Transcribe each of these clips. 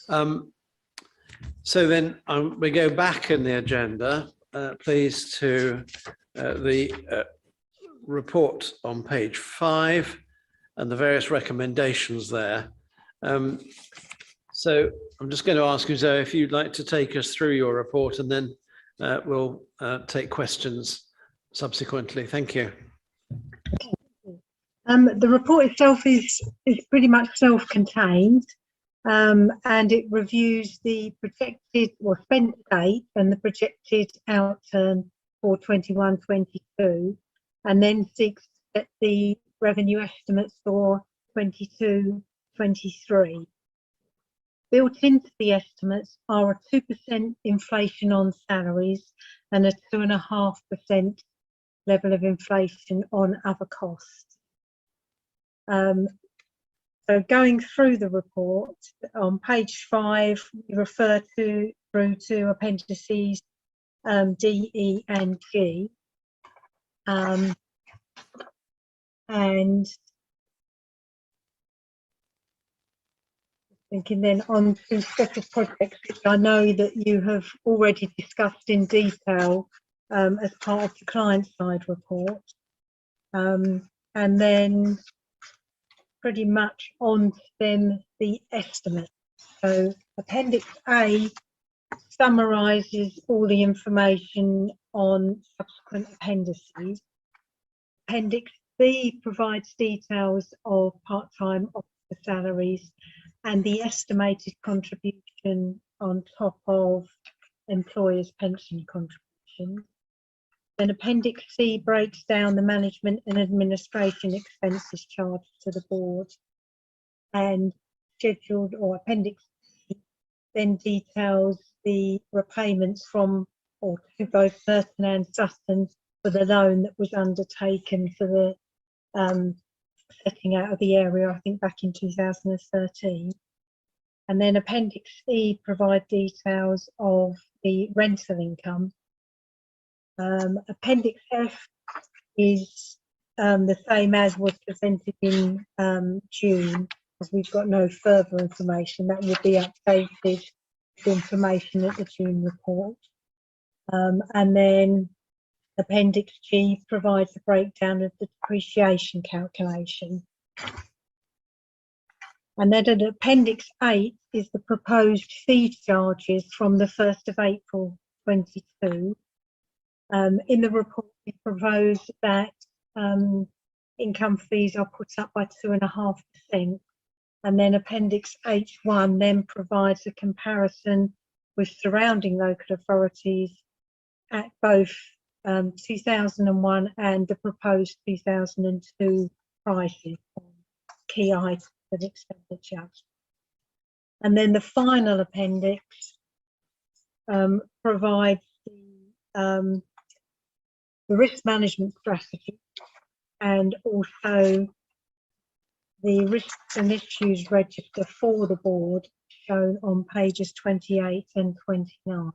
So then we go back in the agenda, please, to the report on page 5 and the various recommendations there. So I'm just going to ask you, Zoe, if you'd like to take us through your report, and then we'll take questions subsequently. Thank you. The report itself is pretty much self-contained, and it reviews the projected or spent date and the projected outturn for 21-22, and then seeks to set the revenue estimates for 22-23. Built into the estimates are a 2% inflation on salaries and a 2.5% level of inflation on other costs. So going through the report, on page 5, we refer through to appendices D, E and G. And thinking then on to special projects, which I know that you have already discussed in detail as part of the client side report. And then pretty much on to then the estimate. So Appendix A summarises all the information on subsequent appendices. Appendix B provides details of part-time officer salaries and the estimated contribution on top of employers' pension contributions. Then Appendix C breaks down the management and administration expenses charged to the board, and scheduled or Appendix C then details the repayments from or to both Merton and Sutton for the loan that was undertaken for the setting out of the area, I think back in 2013. And then Appendix E provide details of the rental income. Appendix F is the same as was presented in June, as we've got no further information. That will be updated with information at the June report. And then Appendix G provides a breakdown of the depreciation calculation. And then at Appendix 8 is the proposed fee charges from the 1st of April 22. In the report, we propose that income fees are put up by 2.5%, and then Appendix H1 then provides a comparison with surrounding local authorities at both 2001 and the proposed 2002 prices on key items of expenditure. And then the final appendix provides the risk management strategy and also the risks and issues register for the board, shown on pages 28 and 29.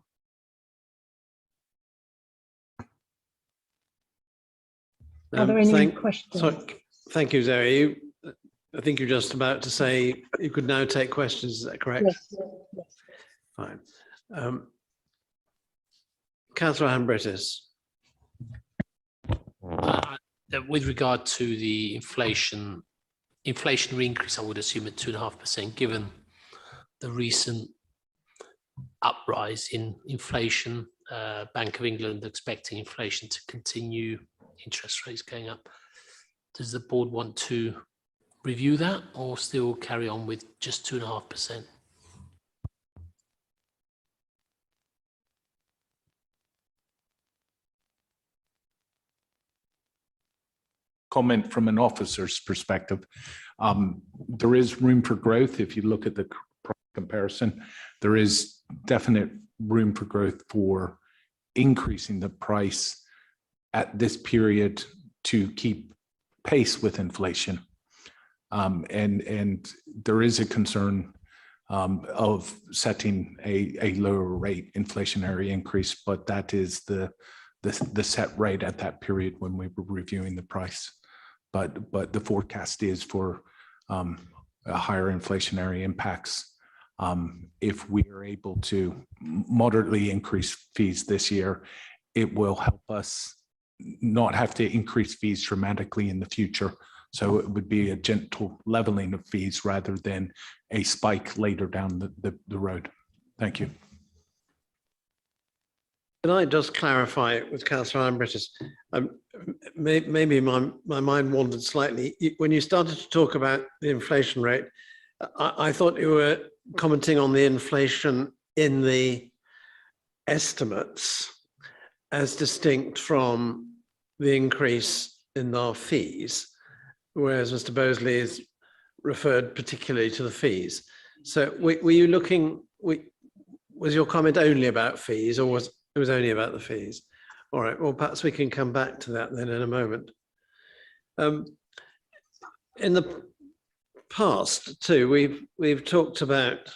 Are there any questions? Sorry, thank you, Zoe. I think you're just about to say you could now take questions, is that correct? Yes. Yes. Fine. Councillor Hambrittis. With regard to the inflationary increase, I would assume at 2.5%, given the recent uprise in inflation, Bank of England expecting inflation to continue, interest rates going up. Does the board want to review that or still carry on with just 2.5%? Comment from an officer's perspective. There is room for growth. If you look at the comparison, there is definite room for growth for increasing the price at this period to keep pace with inflation. And there is a concern of setting a lower rate inflationary increase, but that is the set rate at that period when we were reviewing the price. But the forecast is for a higher inflationary impacts If we are able to moderately increase fees this year, it will help us not have to increase fees dramatically in the future. So it would be a gentle leveling of fees rather than a spike later down the road. Thank you. Can I just clarify with Councillor Ambrittis? Maybe my mind wandered slightly. When you started to talk about the inflation rate, I thought you were commenting on the inflation in the estimates as distinct from the increase in our fees, whereas Mr. Bosley is referred particularly to the fees. So were you looking, was your comment only about fees, or was it was only about the fees? All right, well, perhaps we can come back to that then in a moment. In the past too, we've talked about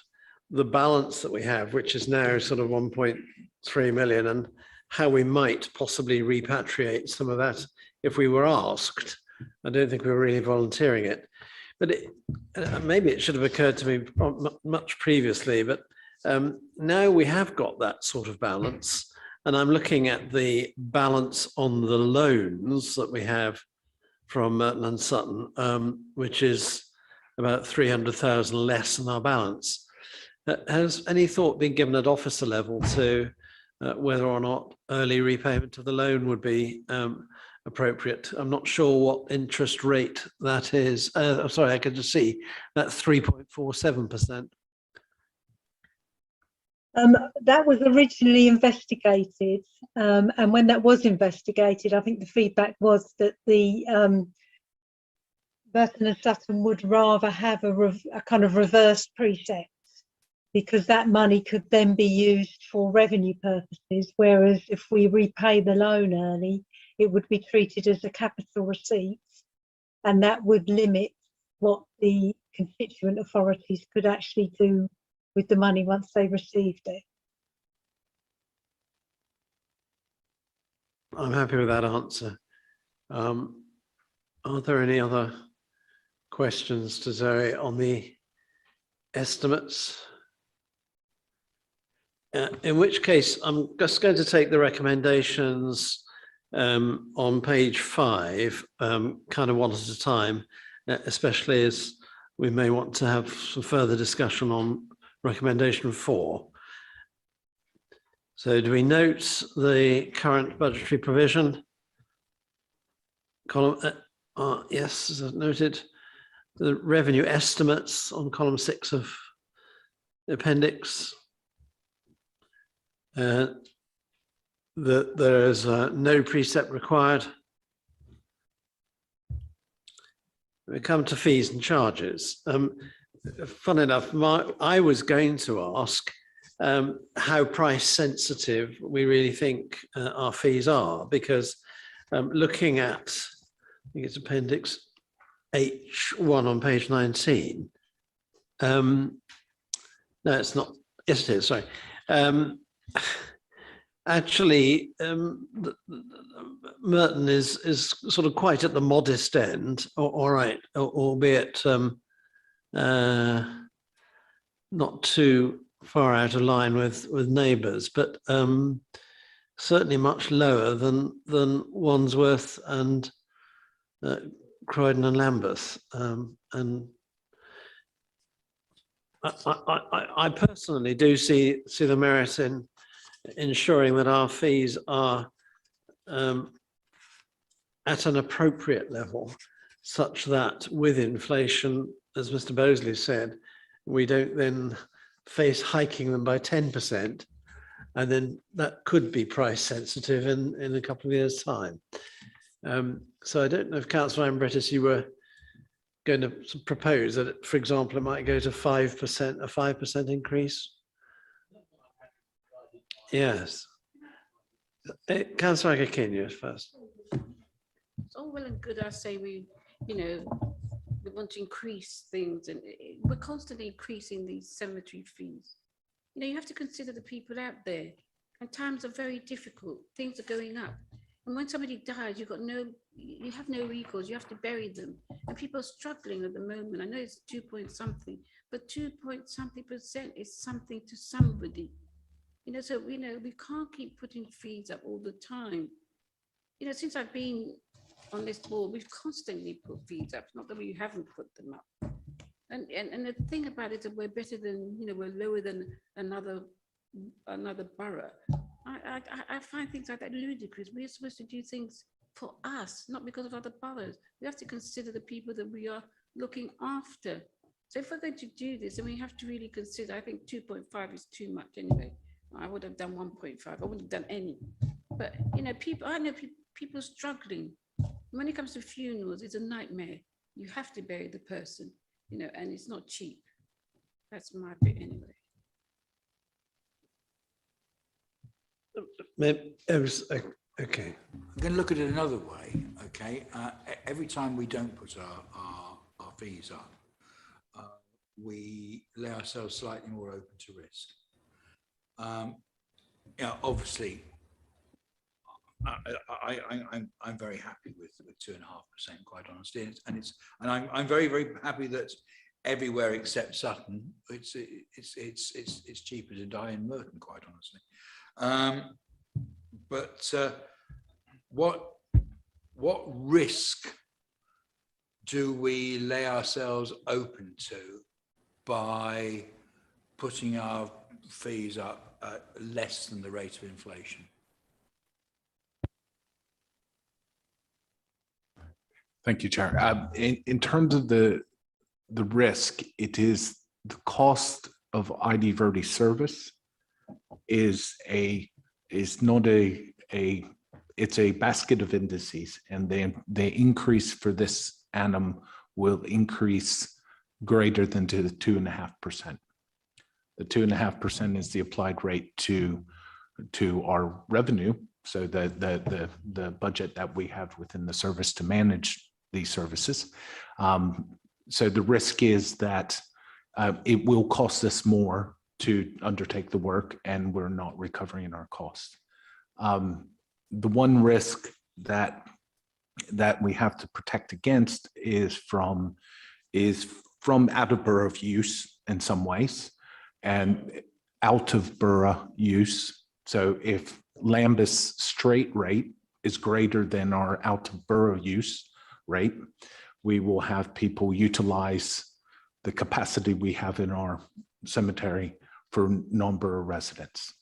the balance that we have, which is now sort of 1.3 million, and how we might possibly repatriate some of that if we were asked. I don't think we were really volunteering it, but maybe it should have occurred to me much previously, but now we have got that sort of balance, and I'm looking at the balance on the loans that we have from Merton and Sutton, which is about 300,000 less than our balance. Has any thought been given at officer level to whether or not early repayment of the loan would be appropriate? I'm not sure what interest rate that is. I'm sorry, I could just see that 3.47%. That was originally investigated, and when that was investigated, I think the feedback was that the Merton and Sutton would rather have a kind of reverse preset, because that money could then be used for revenue purposes, whereas if we repay the loan early, it would be treated as a capital receipt, and that would limit what the constituent authorities could actually do with the money once they received it. I'm happy with that answer. Are there any other questions to Zoe on the estimates? In which case, I'm just going to take the recommendations on page 5, kind of one at a time, especially as we may want to have some further discussion on recommendation 4. So do we note the current budgetary provision column? Yes, as noted. The revenue estimates on column 6 of the appendix. That there is no precept required. We come to fees and charges. Fun enough, I was going to ask how price sensitive we really think our fees are, because looking at, I think it's appendix H1 on page 19. No, it's not. Yes, it is. Sorry. Actually, Merton is sort of quite at the modest end, all right, albeit not too far out of line with neighbours, but certainly much lower than Wandsworth and Croydon and Lambeth. And I personally do see the merit in ensuring that our fees are at an appropriate level, such that with inflation, as Mr. Bosley said, we don't then face hiking them by 10%, and then that could be price sensitive in a couple of years' time. So I don't know if Councillor Ambrittis, you were going to propose that, for example, it might go to 5%, a 5% increase. Yes. Councillor Agakinya first. It's all well and good. I say we want to increase things, and we're constantly increasing these cemetery fees. You have to consider the people out there, and times are very difficult. Things are going up, and when somebody dies, you have no recourse. You have to bury them, and people are struggling at the moment. I know it's 2 point something, but 2-point-something% is something to somebody. So we can't keep putting fees up all the time. Since I've been on this board, we've constantly put fees up. It's not that we haven't put them up. And the thing about it is we're better than, we're lower than another borough. I find things like that ludicrous. We're supposed to do things for us, not because of other boroughs. We have to consider the people that we are looking after. So if we're going to do this, then we have to really consider, I think 2.5 is too much anyway. I would have done 1.5. I wouldn't have done any. But, I know people struggling. When it comes to funerals, it's a nightmare. You have to bury the person, and it's not cheap. That's my bit anyway. Okay. I'm going to look at it another way, okay? Every time we don't put our fees up, we lay ourselves slightly more open to risk. Obviously, I'm very happy with 2.5%, quite honestly, and I'm very, very happy that everywhere except Sutton, it's cheaper to die in Merton, quite honestly. But what risk do we lay ourselves open to by putting our fees up at less than the rate of inflation? Thank you, Chair. In terms of the risk, it is the cost of ID Verde service it's a basket of indices, and the increase for this annum will increase greater than to the 2.5%. The 2.5% is the applied rate to our revenue. So the budget that we have within the service to manage these services. So the risk is that it will cost us more to undertake the work, and we're not recovering our costs. The one risk that we have to protect against is from out of borough use in some ways, and out of borough use. So if Lambeth's straight rate is greater than our out of borough use rate, we will have people utilize the capacity we have in our cemetery for non-borough residents.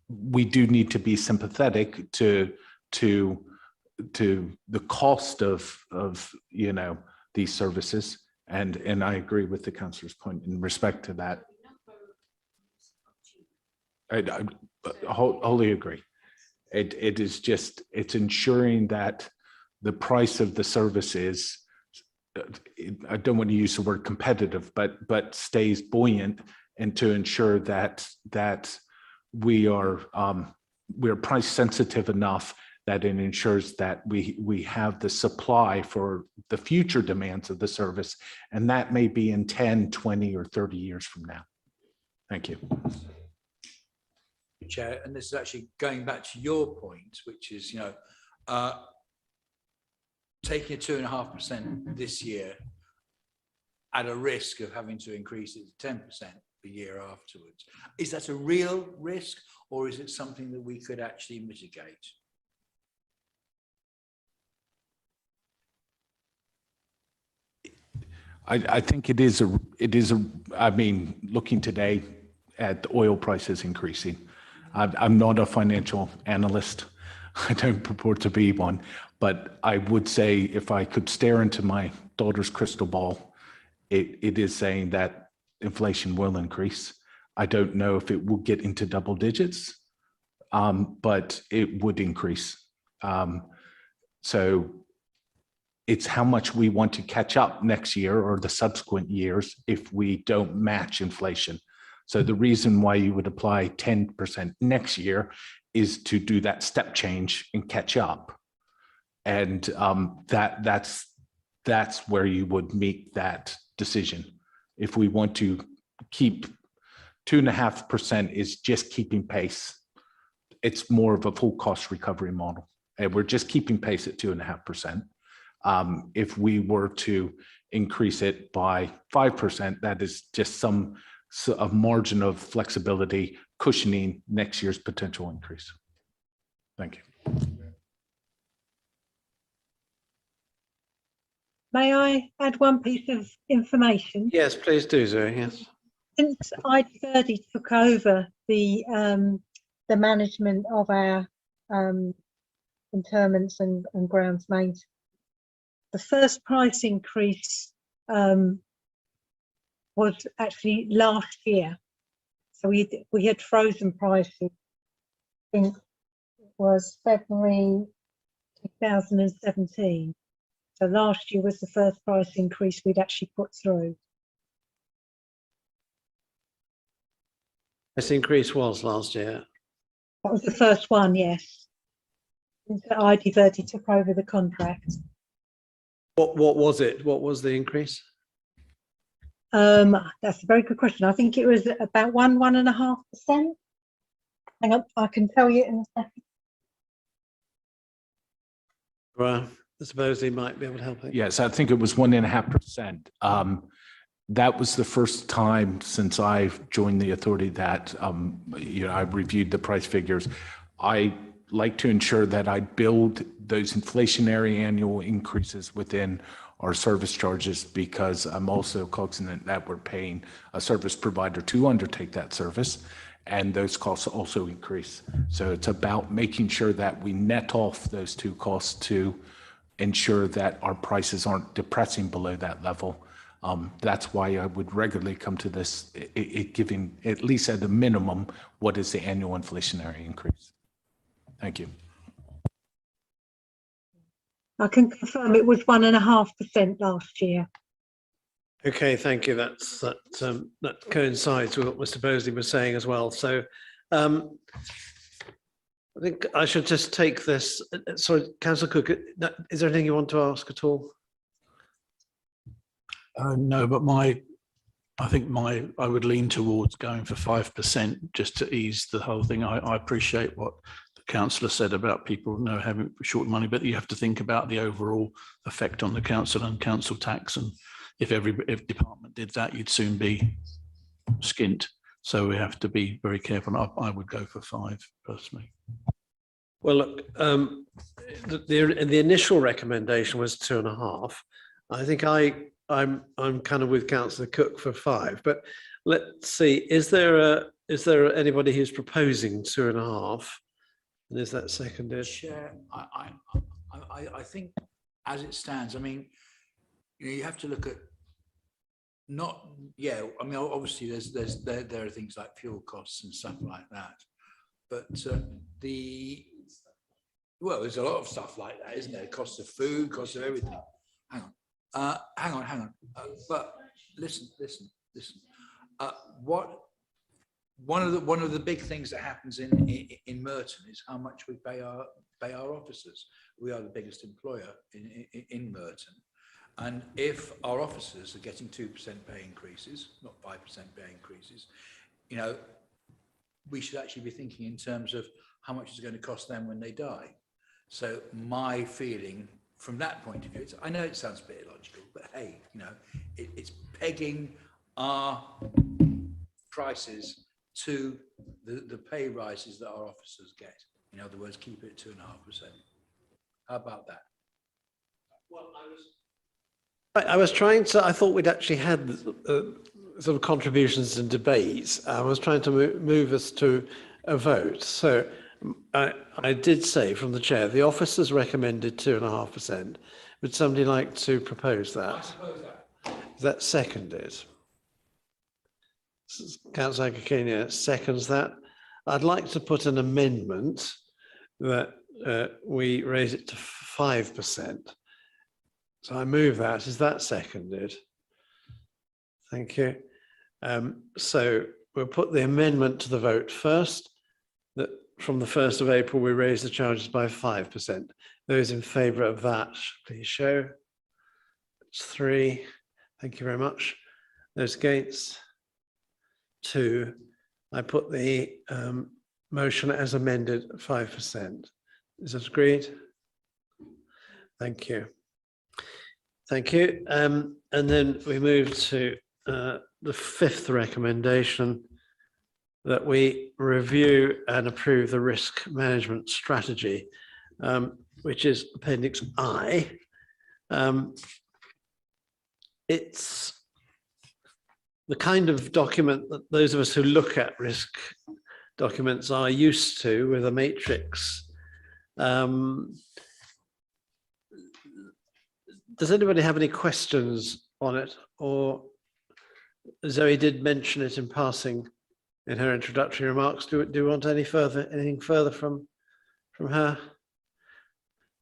We do need to be sympathetic to the cost of these services, and I agree with the councillor's point in respect to that. I wholly agree. It's ensuring that the price of the service is, I don't want to use the word competitive, but stays buoyant, and to ensure that we're price sensitive enough that it ensures that we have the supply for the future demands of the service, and that may be in 10, 20, or 30 years from now. Thank you. Chair, and this is actually going back to your point, which is, taking a 2.5% this year at a risk of having to increase it to 10% the year afterwards. Is that a real risk, or is it something that we could actually mitigate? I think it is I mean, looking today at the oil prices increasing, I'm not a financial analyst. I don't purport to be one, but I would say if I could stare into my daughter's crystal ball, it is saying that inflation will increase. I don't know if it will get into double digits, but it would increase. So it's how much we want to catch up next year or the subsequent years if we don't match inflation. So the reason why you would apply 10% next year is to do that step change and catch up. And that's where you would make that decision. If we want to keep 2.5% is just keeping pace. It's more of a full cost recovery model. And we're just keeping pace at 2.5%. If we were to increase it by 5%, that is just some a margin of flexibility cushioning next year's potential increase. Thank you. May I add one piece of information? Yes, please do, Zoe. Yes. Since ID30 took over the management of our interments and grounds maintenance, the first price increase was actually last year. So we had frozen prices. I think it was February 2017. So last year was the first price increase we'd actually put through. This increase was last year. That was the first one, yes. Since ID30 took over the contract. What was it? What was the increase? That's a very good question. I think it was about 1.5%. Hang on, I can tell you in a second. Well, I suppose he might be able to help it. Yes, I think it was 1.5%. That was the first time since I've joined the authority that I reviewed the price figures. I like to ensure that I build those inflationary annual increases within our service charges, because I'm also cognizant that we're paying a service provider to undertake that service, and those costs also increase. So it's about making sure that we net off those two costs to ensure that our prices aren't depressing below that level. That's why I would regularly come to this, giving at least at a minimum, what is the annual inflationary increase? Thank you. I can confirm it was 1.5% last year. Okay, thank you. That coincides with what Mr. Bosley was saying as well. So I think I should just take this. Sorry, Councillor Cook, is there anything you want to ask at all? No, but I think I would lean towards going for 5% just to ease the whole thing. I appreciate what the councillor said about people having short money, but you have to think about the overall effect on the council and council tax. And if department did that, you'd soon be skint. So we have to be very careful. I would go for 5 personally. Well, look, the initial recommendation was 2.5. I think I'm kind of with Councillor Cook for 5, but let's see. Is there anybody who's proposing 2.5? And is that seconded? Chair, I think as it stands, I mean, you have to look at I mean, obviously there are things like fuel costs and stuff like that, but there's a lot of stuff like that, isn't there? Cost of food, cost of everything. Hang on. But listen. One of the big things that happens in Merton is how much we pay our officers. We are the biggest employer in Merton, and if our officers are getting 2% pay increases, not 5% pay increases, we should actually be thinking in terms of how much it's going to cost them when they die. So my feeling from that point of view, I know it sounds a bit illogical, but hey, it's pegging our prices to the pay rises that our officers get. In other words, keep it at 2.5%. How about that? Well, I was trying to. I thought we'd actually had sort of contributions and debates. I was trying to move us to a vote. So I did say from the chair, the officers recommended 2.5%. Would somebody like to propose that? I propose that. Is that seconded? Councillor Kekenia seconds that. I'd like to put an amendment that we raise it to 5%. So I move that. Is that seconded? Thank you. So we'll put the amendment to the vote first, that from the 1st of April, we raise the charges by 5%. Those in favour of that, please show. It's 3. Thank you very much. Those against? 2. I put the motion as amended 5%. Is that agreed? Thank you. Thank you. And then we move to the fifth recommendation, that we review and approve the risk management strategy, which is Appendix I. It's the kind of document that those of us who look at risk documents are used to, with a matrix. Does anybody have any questions on it? Or Zoe did mention it in passing in her introductory remarks. Do you want anything further from her?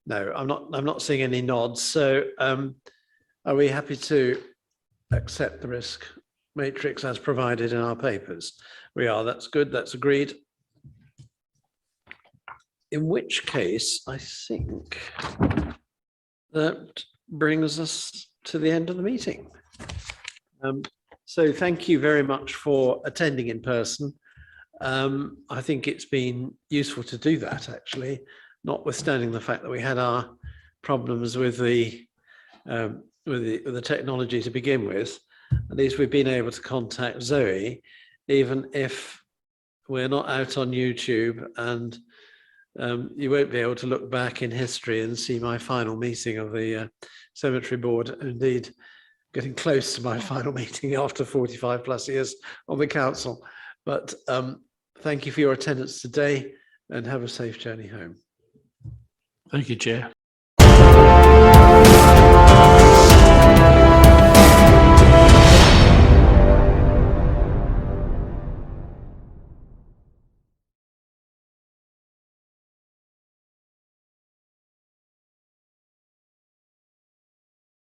No, I'm not seeing any nods. So are we happy to accept the risk matrix as provided in our papers? We are. That's good. That's agreed. In which case, I think that brings us to the end of the meeting. So thank you very much for attending in person. I think it's been useful to do that, actually, notwithstanding the fact that we had our problems with the technology to begin with. At least we've been able to contact Zoe, even if we're not out on YouTube, and you won't be able to look back in history and see my final meeting of the Cemetery Board. Indeed, getting close to my final meeting after 45 plus years on the council. But thank you for your attendance today, and have a safe journey home. Thank you, Chair.